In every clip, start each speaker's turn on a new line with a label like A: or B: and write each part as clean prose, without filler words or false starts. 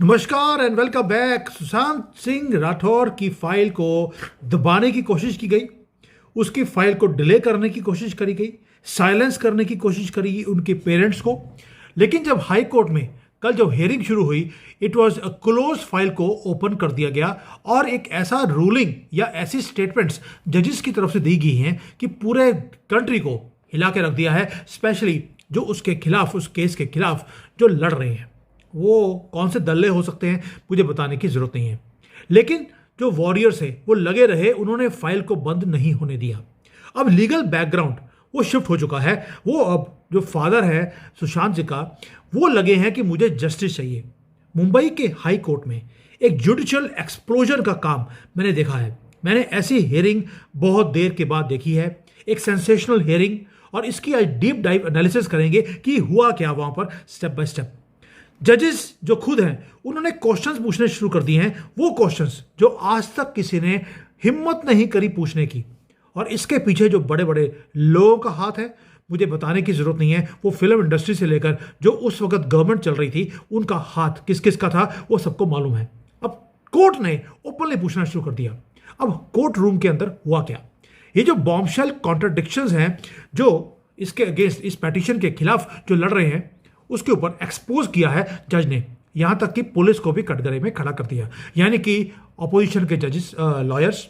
A: नमस्कार and welcome back. Sushant Singh Rathore की file को दबाने की कोशिश की गई, उसकी फाइल को डिले करने की कोशिश करी गई, साइलेंस करने की कोशिश करी गई उनके पेरेंट्स को। लेकिन जब हाई कोर्ट में कल जब हियरिंग शुरू हुई, it was a close file को ओपन कर दिया गया और एक ऐसा रूलिंग या ऐसी स्टेटमेंट्स जजेस की तरफ से दी गई हैं कि पूरे कंट्री को हिला के रख दिया है, स्पेशली जो उसके खिलाफ, उस केस के खिलाफ जो लड़ रहे हैं। वो कौन से दल्ले हो सकते हैं मुझे बताने की ज़रूरत नहीं है, लेकिन जो वॉरियर्स है वो लगे रहे, उन्होंने फाइल को बंद नहीं होने दिया। अब लीगल बैकग्राउंड वो शिफ्ट हो चुका है। वो अब जो फादर है सुशांत जी का, वो लगे हैं कि मुझे जस्टिस चाहिए। मुंबई के हाई कोर्ट में एक जुडिशियल एक्सप्लोजन का काम मैंने देखा है। मैंने ऐसी हियरिंग बहुत देर के बाद देखी है, एक सेंसेशनल हियरिंग, और इसकी आज डीप डाइव एनालिसिस करेंगे कि हुआ क्या वहाँ पर स्टेप बाय स्टेप। जजेस जो खुद हैं उन्होंने क्वेश्चंस पूछने शुरू कर दिए हैं, वो क्वेश्चंस जो आज तक किसी ने हिम्मत नहीं करी पूछने की। और इसके पीछे जो बड़े बड़े लोगों का हाथ है मुझे बताने की जरूरत नहीं है। वो फिल्म इंडस्ट्री से लेकर जो उस वक्त गवर्नमेंट चल रही थी, उनका हाथ किस किस का था वो सबको मालूम है। अब कोर्ट ने ओपनली पूछना शुरू कर दिया। अब कोर्ट रूम के अंदर हुआ क्या, ये जो बॉम्बशेल कॉन्ट्रडिक्शंस हैं जो इसके अगेंस्ट, इस पेटिशन के खिलाफ जो लड़ रहे हैं, उसके ऊपर एक्सपोज किया है जज ने। यहां तक कि पुलिस को भी कटघरे में खड़ा कर दिया, यानी कि अपोजिशन के जजेस, लॉयर्स,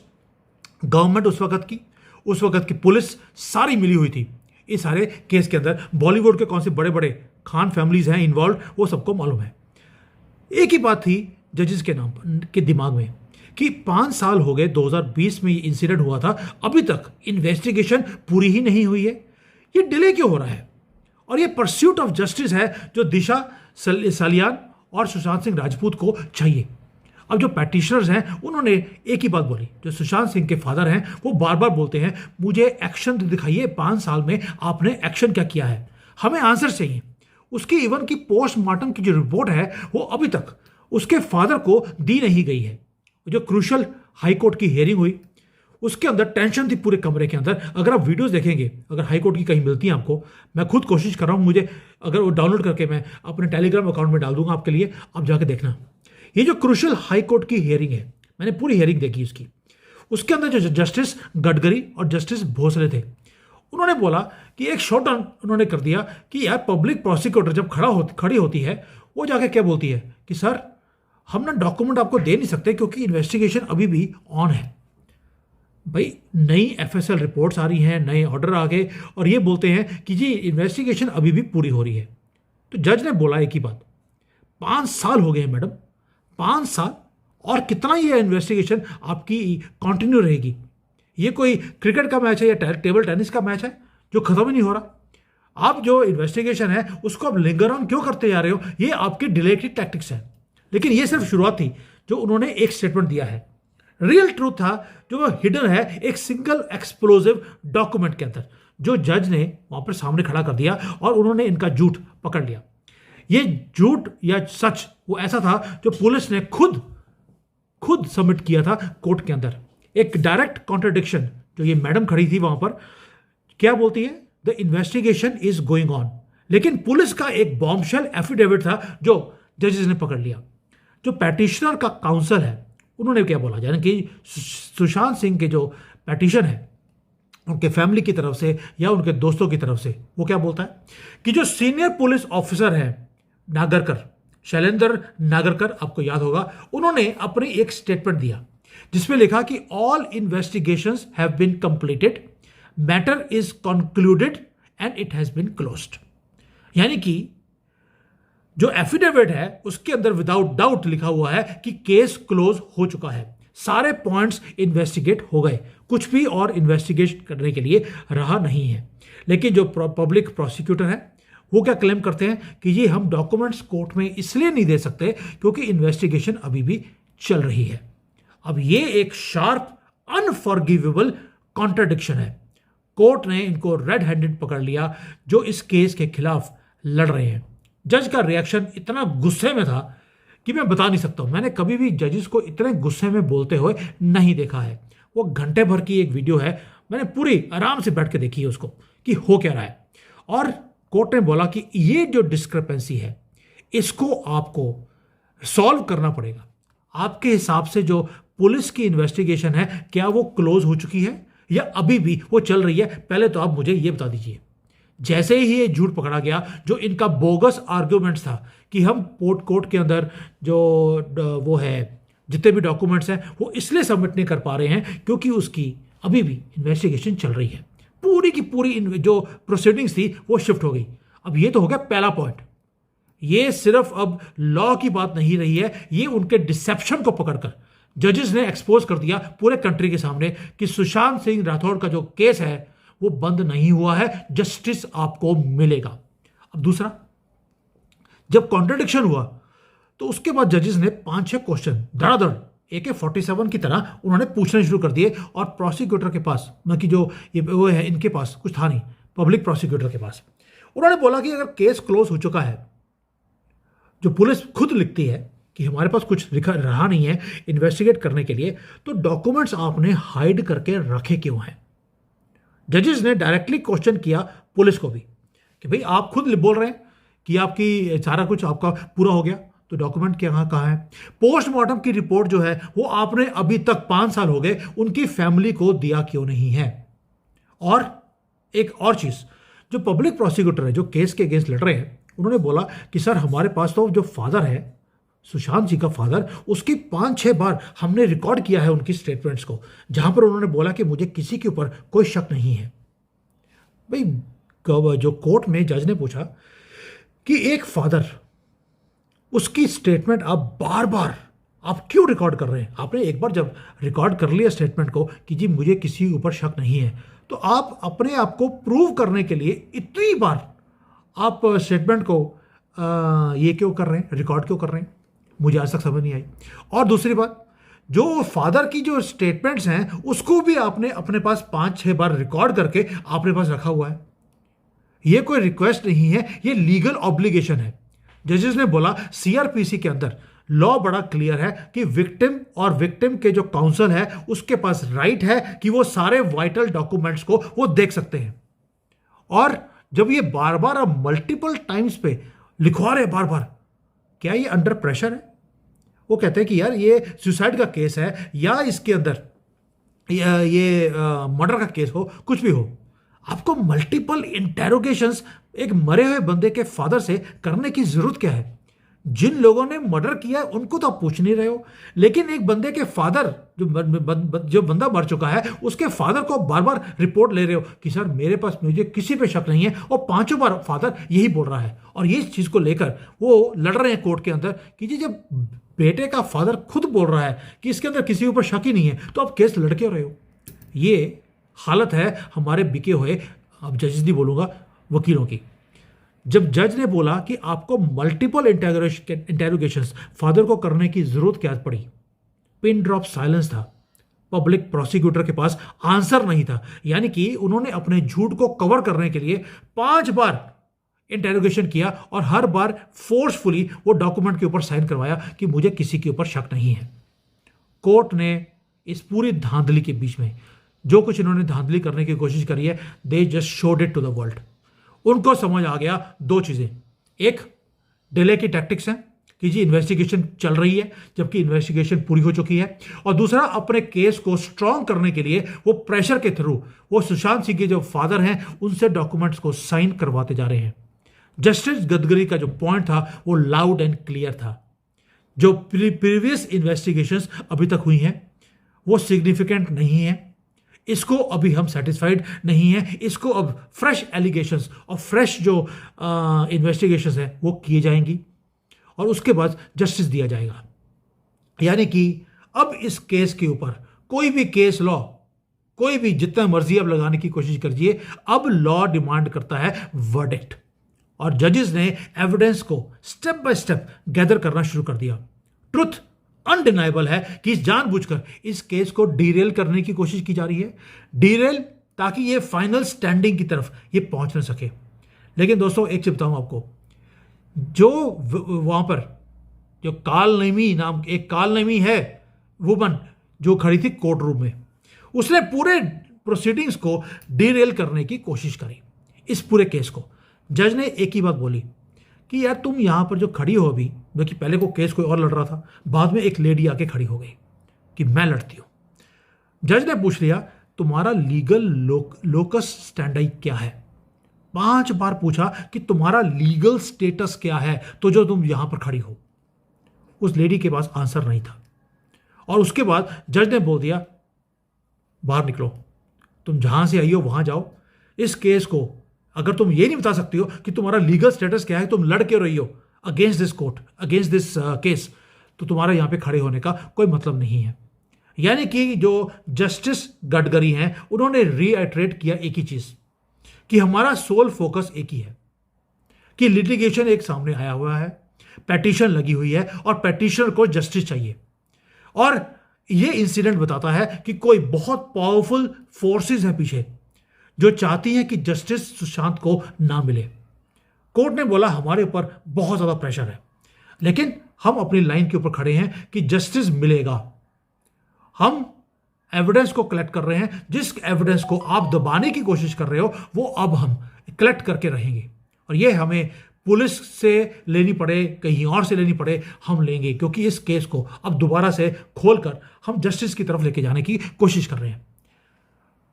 A: गवर्नमेंट उस वक्त की पुलिस सारी मिली हुई थी इस सारे केस के अंदर। बॉलीवुड के कौन से बड़े बड़े खान फैमिलीज हैं इन्वॉल्व, वो सबको मालूम है। एक ही बात थी जजेस के नाम के दिमाग में कि 5 साल हो गए, 2020 में ये इंसिडेंट हुआ था, अभी तक इन्वेस्टिगेशन पूरी ही नहीं हुई है। ये डिले क्यों हो रहा है? और ये परस्यूट ऑफ जस्टिस है जो दिशा सलियान और सुशांत सिंह राजपूत को चाहिए। अब जो पैटिशनर्स हैं उन्होंने एक ही बात बोली, जो सुशांत सिंह के फादर हैं वो बार बार बोलते हैं मुझे एक्शन दिखाइए, 5 साल में आपने एक्शन क्या किया है, हमें आंसर चाहिए। उसकी इवन की पोस्टमार्टम की जो रिपोर्ट है वो अभी तक उसके फादर को दी नहीं गई है। जो क्रूशल हाईकोर्ट की हियरिंग हुई उसके अंदर टेंशन थी पूरे कमरे के अंदर। अगर आप वीडियोस देखेंगे, अगर हाई कोर्ट की कहीं मिलती है आपको, मैं खुद कोशिश कर रहा हूँ, मुझे अगर वो डाउनलोड करके मैं अपने टेलीग्राम अकाउंट में डाल दूंगा आपके लिए, आप जाके देखना। ये जो क्रूशल हाई कोर्ट की हियरिंग है, मैंने पूरी हियरिंग देखी उसकी। उसके अंदर जो जस्टिस गडकरी और जस्टिस भोसले थे, उन्होंने बोला कि एक शॉर्ट डाउन उन्होंने कर दिया कि यार पब्लिक प्रोसिक्यूटर जब खड़ी होती है, वो जाके क्या बोलती है कि सर हम ना डॉक्यूमेंट आपको दे नहीं सकते क्योंकि इन्वेस्टिगेशन अभी भी ऑन है। भाई नई एफएसएल रिपोर्ट्स आ रही हैं, नए ऑर्डर आ गए, और ये बोलते हैं कि जी इन्वेस्टिगेशन अभी भी पूरी हो रही है। तो जज ने बोला एक ही बात, 5 साल हो गए हैं मैडम, 5 साल, और कितना ये इन्वेस्टिगेशन आपकी कंटिन्यू रहेगी? ये कोई क्रिकेट का मैच है या टेबल टेनिस का मैच है जो खत्म ही नहीं हो रहा? आप जो इन्वेस्टिगेशन है उसको आप लिंगर ऑन क्यों करते जा रहे हो? ये आपकी डिले की टैक्टिक्स है। लेकिन ये सिर्फ शुरुआत थी जो उन्होंने एक स्टेटमेंट दिया है। रियल ट्रूथ था जो हिडन है एक सिंगल एक्सप्लोजिव डॉक्यूमेंट के अंदर, जो जज ने वहां पर सामने खड़ा कर दिया और उन्होंने इनका झूठ पकड़ लिया। ये झूठ या सच वो ऐसा था जो पुलिस ने खुद सबमिट किया था कोर्ट के अंदर। एक डायरेक्ट कॉन्ट्रडिक्शन जो ये मैडम खड़ी थी वहां पर, क्या बोलती है, the investigation is going on, लेकिन पुलिस का एक बॉम्बशेल एफिडेविट था जो जजेस ने पकड़ लिया। जो पैटिशनर का काउंसिल है उन्होंने क्या बोला, यानी कि सुशांत सिंह के जो पैटिशन है उनके फैमिली की तरफ से या उनके दोस्तों की तरफ से, वो क्या बोलता है कि जो सीनियर पुलिस ऑफिसर है नागरकर, शैलेंद्र नागरकर, आपको याद होगा, उन्होंने अपनी एक स्टेटमेंट दिया जिसमें लिखा कि all investigations have been completed, matter is concluded and it has been closed. यानी कि जो एफिडेविट है उसके अंदर विदाउट डाउट लिखा हुआ है कि केस क्लोज हो चुका है, सारे पॉइंट्स इन्वेस्टिगेट हो गए, कुछ भी और इन्वेस्टिगेट करने के लिए रहा नहीं है। लेकिन जो पब्लिक प्रोसिक्यूटर है वो क्या क्लेम करते हैं कि ये हम डॉक्यूमेंट्स कोर्ट में इसलिए नहीं दे सकते क्योंकि इन्वेस्टिगेशन अभी भी चल रही है। अब ये एक शार्प अनफॉरगिवेबल कॉन्ट्रडिक्शन है। कोर्ट ने इनको रेड हैंडेड पकड़ लिया जो इस केस के खिलाफ लड़ रहे हैं। जज का रिएक्शन इतना गुस्से में था कि मैं बता नहीं सकता हूं। मैंने कभी भी जजेस को इतने गुस्से में बोलते हुए नहीं देखा है। वो घंटे भर की एक वीडियो है, मैंने पूरी आराम से बैठ के देखी है उसको कि हो क्या रहा है। और कोर्ट ने बोला कि ये जो डिस्क्रिपेंसी है इसको आपको सॉल्व करना पड़ेगा। आपके हिसाब से जो पुलिस की इन्वेस्टिगेशन है, क्या वो क्लोज हो चुकी है या अभी भी वो चल रही है? पहले तो आप मुझे ये बता दीजिए। जैसे ही ये झूठ पकड़ा गया, जो इनका बोगस आर्ग्यूमेंट्स था कि हम कोर्ट के अंदर जो वो है, जितने भी डॉक्यूमेंट्स हैं वो इसलिए सबमिट नहीं कर पा रहे हैं क्योंकि उसकी अभी भी इन्वेस्टिगेशन चल रही है, पूरी की पूरी जो प्रोसीडिंग्स थी वो शिफ्ट हो गई। अब ये तो हो गया पहला पॉइंट। ये सिर्फ अब लॉ की बात नहीं रही है, ये उनके डिसेप्शन को पकड़कर जजेस ने एक्सपोज कर दिया पूरे कंट्री के सामने कि सुशांत सिंह राठौड़ का जो केस है वो बंद नहीं हुआ है, जस्टिस आपको मिलेगा। अब दूसरा, जब कॉन्ट्रडिक्शन हुआ तो उसके बाद जजेस ने 5-6 क्वेश्चन धड़ाधड़ AK-47 की तरह उन्होंने पूछने शुरू कर दिए, और प्रोसिक्यूटर के पास, मतलब जो ये वो है, इनके पास कुछ था नहीं, पब्लिक प्रोसिक्यूटर के पास। उन्होंने बोला कि अगर केस क्लोज हो चुका है, जो पुलिस खुद लिखती है कि हमारे पास कुछ रहा नहीं है इन्वेस्टिगेट करने के लिए, तो डॉक्यूमेंट्स आपने हाइड करके रखे क्यों हैं? जजेस ने डायरेक्टली क्वेश्चन किया पुलिस को भी कि भाई आप खुद बोल रहे हैं कि आपकी सारा कुछ आपका पूरा हो गया, तो डॉक्यूमेंट कहाँ है? पोस्टमार्टम की रिपोर्ट जो है वो आपने अभी तक 5 साल हो गए उनकी फैमिली को दिया क्यों नहीं है? और एक और चीज, जो पब्लिक प्रोसिक्यूटर है जो केस के अगेंस्ट लड़ रहे हैं, उन्होंने बोला कि सर हमारे पास तो जो फादर है, सुशांत जी का फादर, उसकी 5-6 बार हमने रिकॉर्ड किया है उनकी स्टेटमेंट्स को, जहां पर उन्होंने बोला कि मुझे किसी के ऊपर कोई शक नहीं है। भाई जो कोर्ट में जज ने पूछा कि एक फादर, उसकी स्टेटमेंट आप बार बार आप क्यों रिकॉर्ड कर रहे हैं? आपने एक बार जब रिकॉर्ड कर लिया स्टेटमेंट को कि जी मुझे किसी ऊपर शक नहीं है, तो आप अपने आप को प्रूव करने के लिए इतनी बार आप स्टेटमेंट को ये क्यों कर रहे हैं, रिकॉर्ड क्यों कर रहे हैं? मुझे आज तक समझ नहीं आई। और दूसरी बात, जो फादर की जो स्टेटमेंट्स हैं उसको भी आपने अपने पास 5-6 बार रिकॉर्ड करके आपने पास रखा हुआ है। ये कोई रिक्वेस्ट नहीं है, ये लीगल ऑब्लिगेशन है। जजेस ने बोला CRPC के अंदर लॉ बड़ा क्लियर है कि विक्टिम और विक्टिम के जो काउंसिल है उसके पास राइट है कि वो सारे वाइटल डॉक्यूमेंट्स को वो देख सकते हैं। और जब ये बार बार अब मल्टीपल टाइम्स पे लिखवा रहे बार बार, क्या ये अंडर प्रेशर है? वो कहते हैं कि यार ये सुसाइड का केस है या इसके अंदर ये मर्डर का केस हो, कुछ भी हो, आपको मल्टीपल इंटेरोगेशंस एक मरे हुए बंदे के फादर से करने की जरूरत क्या है? जिन लोगों ने मर्डर किया है उनको तो आप पूछ नहीं रहे हो, लेकिन एक बंदे के फादर जो बंदा मर चुका है उसके फादर को बार बार रिपोर्ट ले रहे हो कि सर मेरे पास मुझे किसी पे शक नहीं है, और 5 बार फादर यही बोल रहा है। और ये चीज को लेकर वो लड़ रहे हैं कोर्ट के अंदर कि जी जब बेटे का फादर खुद बोल रहा है कि इसके अंदर किसी के ऊपर शक ही नहीं है, तो आप केस लड़ क्यों रहे हो? ये हालत है हमारे बिके हुए, अब जजेस नहीं बोलूंगा, वकीलों की। जब जज ने बोला कि आपको मल्टीपल इंटेरोगेशंस फादर को करने की जरूरत क्या पड़ी, पिन ड्रॉप साइलेंस था। पब्लिक प्रोसिक्यूटर के पास आंसर नहीं था, यानी कि उन्होंने अपने झूठ को कवर करने के लिए 5 बार इंटेरोगेशन किया और हर बार फोर्सफुली वो डॉक्यूमेंट के ऊपर साइन करवाया कि मुझे किसी के ऊपर शक नहीं है। कोर्ट ने इस पूरी धांधली के बीच में जो कुछ इन्होंने धांधली करने की कोशिश करी है, they just showed it to the world. उनको समझ आ गया 2 चीजें, एक डिले की टैक्टिक्स हैं कि जी इन्वेस्टिगेशन चल रही है जबकि इन्वेस्टिगेशन पूरी हो चुकी है, और दूसरा अपने केस को स्ट्रांग करने के लिए वो प्रेशर के थ्रू वो सुशांत सिंह के जो फादर हैं उनसे डॉक्यूमेंट्स को साइन करवाते जा रहे हैं। जस्टिस गडकरी का जो पॉइंट था वो लाउड एंड क्लियर था, जो प्रीवियस इन्वेस्टिगेशंस अभी तक हुई हैं वो सिग्निफिकेंट नहीं है, इसको अभी हम सेटिस्फाइड नहीं है, इसको अब फ्रेश एलिगेशंस और फ्रेश जो इन्वेस्टिगेशंस है वो किए जाएंगी और उसके बाद जस्टिस दिया जाएगा। यानी कि अब इस केस के ऊपर कोई भी केस लॉ, कोई भी जितना मर्जी अब लगाने की कोशिश करिए, अब लॉ डिमांड करता है वर्डिक्ट, और जजेस ने एविडेंस को स्टेप बाय स्टेप गैदर करना शुरू कर दिया। ट्रुथ अनडिनाइबल है कि जानबूझकर इस केस को डीरेल करने की कोशिश की जा रही है, डीरेल ताकि ये फाइनल स्टैंडिंग की तरफ ये पहुंच न सके। लेकिन दोस्तों एक चीज बताऊं आपको, जो वहां पर जो कालनेमी है वुमन जो खड़ी थी कोर्ट रूम में, उसने पूरे प्रोसीडिंग्स को डीरेल करने की कोशिश करी। इस पूरे केस को जज ने एक ही बात बोली कि यार तुम यहाँ पर जो खड़ी हो अभी, जो कि पहले को केस कोई और लड़ रहा था, बाद में एक लेडी आके खड़ी हो गई कि मैं लड़ती हूँ। जज ने पूछ लिया तुम्हारा लीगल लोकस स्टैंडर्ड क्या है। 5 बार पूछा कि तुम्हारा लीगल स्टेटस क्या है, तो जो तुम यहां पर खड़ी हो। उस लेडी के पास आंसर नहीं था और उसके बाद जज ने बोल दिया बाहर निकलो, तुम जहां से आई हो वहां जाओ। इस केस को अगर तुम ये नहीं बता सकती हो कि तुम्हारा लीगल स्टेटस क्या है, तुम लड़ क्यों रही हो against this court, against this case, तो तुम्हारा यहां पे खड़े होने का कोई मतलब नहीं है। यानी कि जो जस्टिस गडकरी हैं उन्होंने रीआइट्रेट किया एक ही चीज कि हमारा सोल फोकस एक ही है कि लिटिगेशन एक सामने आया हुआ है, पेटिशन लगी हुई है और पेटिशनर को जस्टिस चाहिए। और यह इंसिडेंट बताता है कि कोई बहुत पावरफुल फोर्सेस है पीछे जो चाहती हैं कि जस्टिस सुशांत को ना मिले। कोर्ट ने बोला हमारे ऊपर बहुत ज्यादा प्रेशर है, लेकिन हम अपनी लाइन के ऊपर खड़े हैं कि जस्टिस मिलेगा। हम एविडेंस को कलेक्ट कर रहे हैं, जिस एविडेंस को आप दबाने की कोशिश कर रहे हो वो अब हम कलेक्ट करके रहेंगे, और ये हमें पुलिस से लेनी पड़े, कहीं और से लेनी पड़े, हम लेंगे, क्योंकि इस केस को अब दोबारा से खोलकर हम जस्टिस की तरफ लेके जाने की कोशिश कर रहे हैं।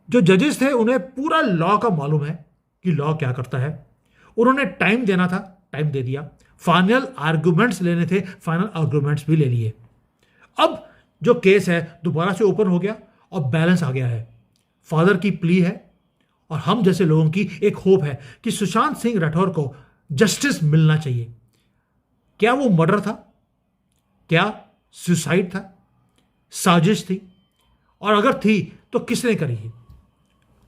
A: जो जजेस थे उन्हें पूरा लॉ का मालूम है कि लॉ क्या करता है। उन्होंने टाइम देना था, टाइम दे दिया। फाइनल आर्गुमेंट्स लेने थे, फाइनल आर्गुमेंट्स भी ले लिए। अब जो केस है दोबारा से ओपन हो गया और बैलेंस आ गया है। फादर की प्ली है और हम जैसे लोगों की एक होप है कि सुशांत सिंह राठौर को जस्टिस मिलना चाहिए। क्या वो मर्डर था? क्या सुसाइड था? साजिश थी? और अगर थी तो किसने करी है?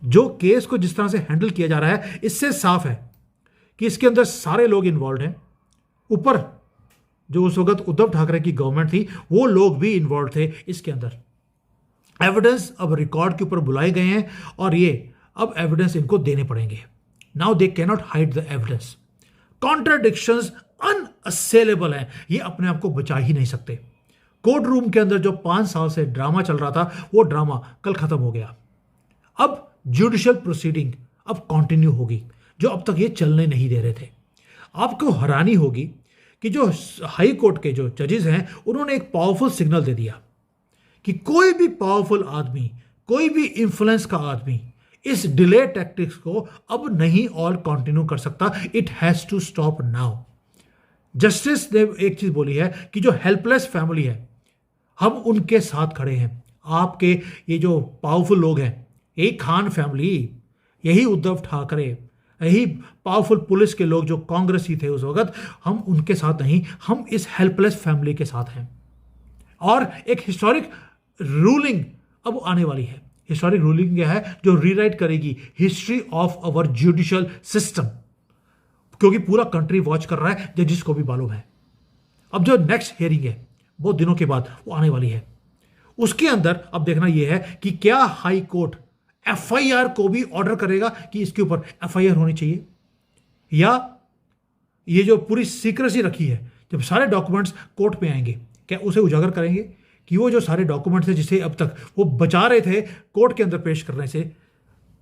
A: जो केस को जिस तरह से हैंडल किया जा रहा है, इससे साफ है कि इसके अंदर सारे लोग इन्वॉल्व हैं। ऊपर जो उस वक्त उद्धव ठाकरे की गवर्नमेंट थी वो लोग भी इन्वॉल्व थे इसके अंदर। एविडेंस अब रिकॉर्ड के ऊपर बुलाए गए हैं और ये अब एविडेंस इनको देने पड़ेंगे। Now they can not hide the evidence. Contradictions unassailable हैं, ये अपने आप को बचा ही नहीं सकते। कोर्ट रूम के अंदर जो 5 साल से ड्रामा चल रहा था वो ड्रामा कल खत्म हो गया। अब जुडिशियल प्रोसीडिंग अब कंटिन्यू होगी, जो अब तक ये चलने नहीं दे रहे थे। आपको हैरानी होगी कि जो हाई कोर्ट के जो जजेस हैं उन्होंने एक पावरफुल सिग्नल दे दिया कि कोई भी पावरफुल आदमी, कोई भी इंफ्लुएंस का आदमी इस डिले टैक्टिक्स को अब नहीं और कंटिन्यू कर सकता। It has to stop now. Justice ने एक चीज बोली है कि जो हेल्पलेस फैमिली है हम उनके साथ खड़े हैं। आपके ये जो पावरफुल लोग हैं, यही खान फैमिली, यही उद्धव ठाकरे, यही पावरफुल पुलिस के लोग जो कांग्रेसी थे उस वक्त, हम उनके साथ नहीं, हम इस हेल्पलेस फैमिली के साथ हैं। और एक हिस्टोरिक रूलिंग अब आने वाली है। हिस्टोरिक रूलिंग क्या है? जो रीराइट करेगी history of our judicial system, क्योंकि पूरा कंट्री वॉच कर रहा है, जजिस को भी मालूम है। अब जो नेक्स्ट हियरिंग है बहुत दिनों के बाद वो आने वाली है, उसके अंदर अब देखना यह है कि क्या हाई कोर्ट एफआईआर को भी ऑर्डर करेगा कि इसके ऊपर एफआईआर होनी चाहिए, या ये जो पूरी सीक्रेसी रखी है, जब सारे डॉक्यूमेंट्स कोर्ट में आएंगे क्या उसे उजागर करेंगे कि वो जो सारे डॉक्यूमेंट्स हैं जिसे अब तक वो बचा रहे थे कोर्ट के अंदर पेश करने से,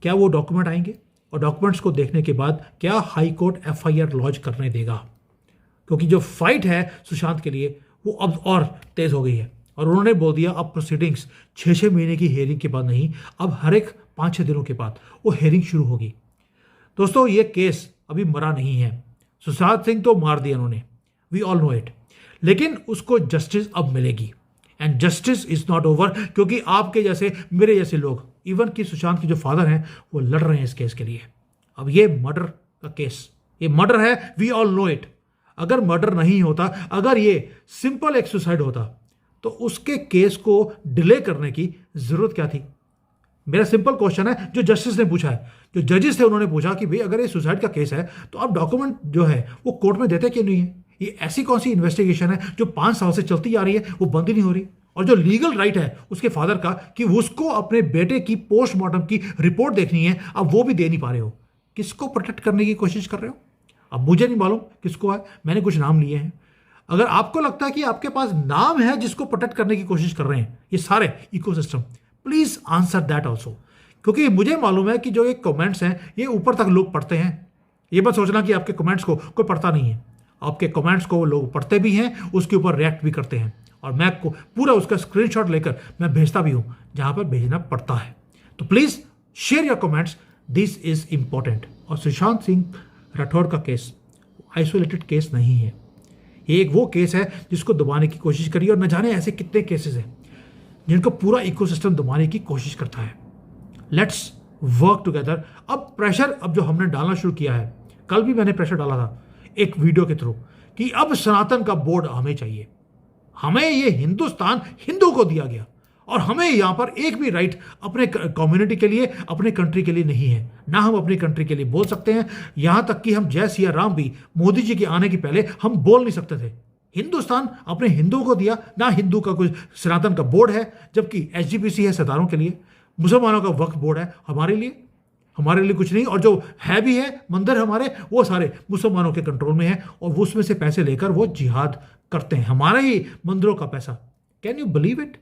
A: क्या वो डॉक्यूमेंट आएंगे? और डॉक्यूमेंट्स को देखने के बाद क्या हाई कोर्ट एफआईआर लॉन्च करने देगा? क्योंकि जो फाइट है सुशांत के लिए वो अब और तेज हो गई है। और उन्होंने बोल दिया अब प्रोसीडिंग्स 6 महीने की हेयरिंग के बाद नहीं, अब हर एक 5-6 दिनों के बाद वो हेयरिंग शुरू होगी। दोस्तों ये केस अभी मरा नहीं है। सुशांत सिंह तो मार दिया उन्होंने, वी ऑल नो इट, लेकिन उसको जस्टिस अब मिलेगी। And justice is not over, क्योंकि आपके जैसे, मेरे जैसे लोग, इवन कि सुशांत के जो फादर हैं वो लड़ रहे हैं इस केस के लिए। अब ये मर्डर का केस, ये मर्डर है, वी ऑल नो इट। अगर मर्डर नहीं होता, अगर ये सिंपल एक सुसाइड होता, तो उसके केस को डिले करने की जरूरत क्या थी? मेरा सिंपल क्वेश्चन है जो जस्टिस ने पूछा है, जो जजेस थे उन्होंने पूछा कि भाई अगर ये सुसाइड का केस है तो आप डॉक्यूमेंट जो है वो कोर्ट में देते क्यों नहीं है? ये ऐसी कौन सी इन्वेस्टिगेशन है जो 5 साल से चलती आ रही है, वो बंद ही नहीं हो रही? और जो लीगल राइट है उसके फादर का कि उसको अपने बेटे की पोस्टमार्टम की रिपोर्ट देखनी है, अब वो भी दे नहीं पा रहे हो। किसको प्रोटेक्ट करने की कोशिश कर रहे हो? अब मुझे नहीं मालूम किसको है, मैंने कुछ नाम लिए हैं। अगर आपको लगता है कि आपके पास नाम है जिसको प्रोटेक्ट करने की कोशिश कर रहे हैं ये सारे ecosystem, please answer that also, क्योंकि मुझे मालूम है कि जो ये कमेंट्स हैं ये ऊपर तक लोग पढ़ते हैं। ये मत सोचना कि आपके कमेंट्स को कोई पढ़ता नहीं है। आपके कमेंट्स को वो लोग पढ़ते भी हैं, उसके ऊपर रिएक्ट भी करते हैं, और मैं को पूरा उसका स्क्रीनशॉट लेकर मैं भेजता भी हूं जहां पर भेजना पड़ता है। तो please share your comments, this is important. और सुशांत सिंह राठौर का केस आइसोलेटेड केस नहीं है, ये एक वो केस है जिसको दबाने की कोशिश करी, और न जाने ऐसे कितने केसेस हैं जिनको पूरा इकोसिस्टम दबाने की कोशिश करता है। Let's work together. अब प्रेशर, अब जो हमने डालना शुरू किया है, कल भी मैंने प्रेशर डाला था एक वीडियो के थ्रू कि अब सनातन का बोर्ड हमें चाहिए। हमें ये हिंदुस्तान हिंदू को दिया गया, और हमें यहां पर एक भी राइट अपने कम्युनिटी के लिए, अपने कंट्री के लिए नहीं है। ना हम अपनी कंट्री के लिए बोल सकते हैं, यहां तक कि हम जय सिया राम भी मोदी जी के आने के पहले हम बोल नहीं सकते थे। हिंदुस्तान अपने हिंदुओं को दिया, ना हिंदू का कोई सनातन का बोर्ड है, जबकि एसजीपीसी है सरदारों के लिए, मुसलमानों का वक्फ बोर्ड है हमारे लिए कुछ नहीं। और जो है भी है मंदिर हमारे, वो सारे मुसलमानों के कंट्रोल में है, और वो उसमें से पैसे लेकर वो जिहाद करते हैं, हमारे ही मंदिरों का पैसा। Can you believe it?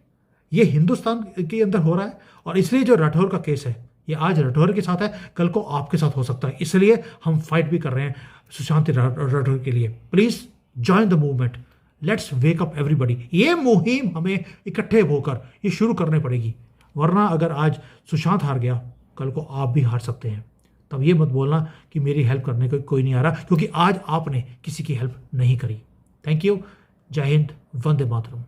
A: ये हिंदुस्तान के अंदर हो रहा है। और इसलिए जो राठौर का केस है, ये आज राठौर के साथ है, कल को आपके साथ हो सकता है। इसलिए हम फाइट भी कर रहे हैं सुशांत राठौर के लिए। Please join the movement, let's wake up everybody. ये मुहिम हमें इकट्ठे होकर ये शुरू करनी पड़ेगी, वरना अगर आज सुशांत हार गया, कल को आप भी हार सकते हैं। तब ये मत बोलना कि मेरी हेल्प करने को कोई नहीं आ रहा, क्योंकि आज आपने किसी की हेल्प नहीं करी। Thank you. जय हिंद, वंदे मातरम।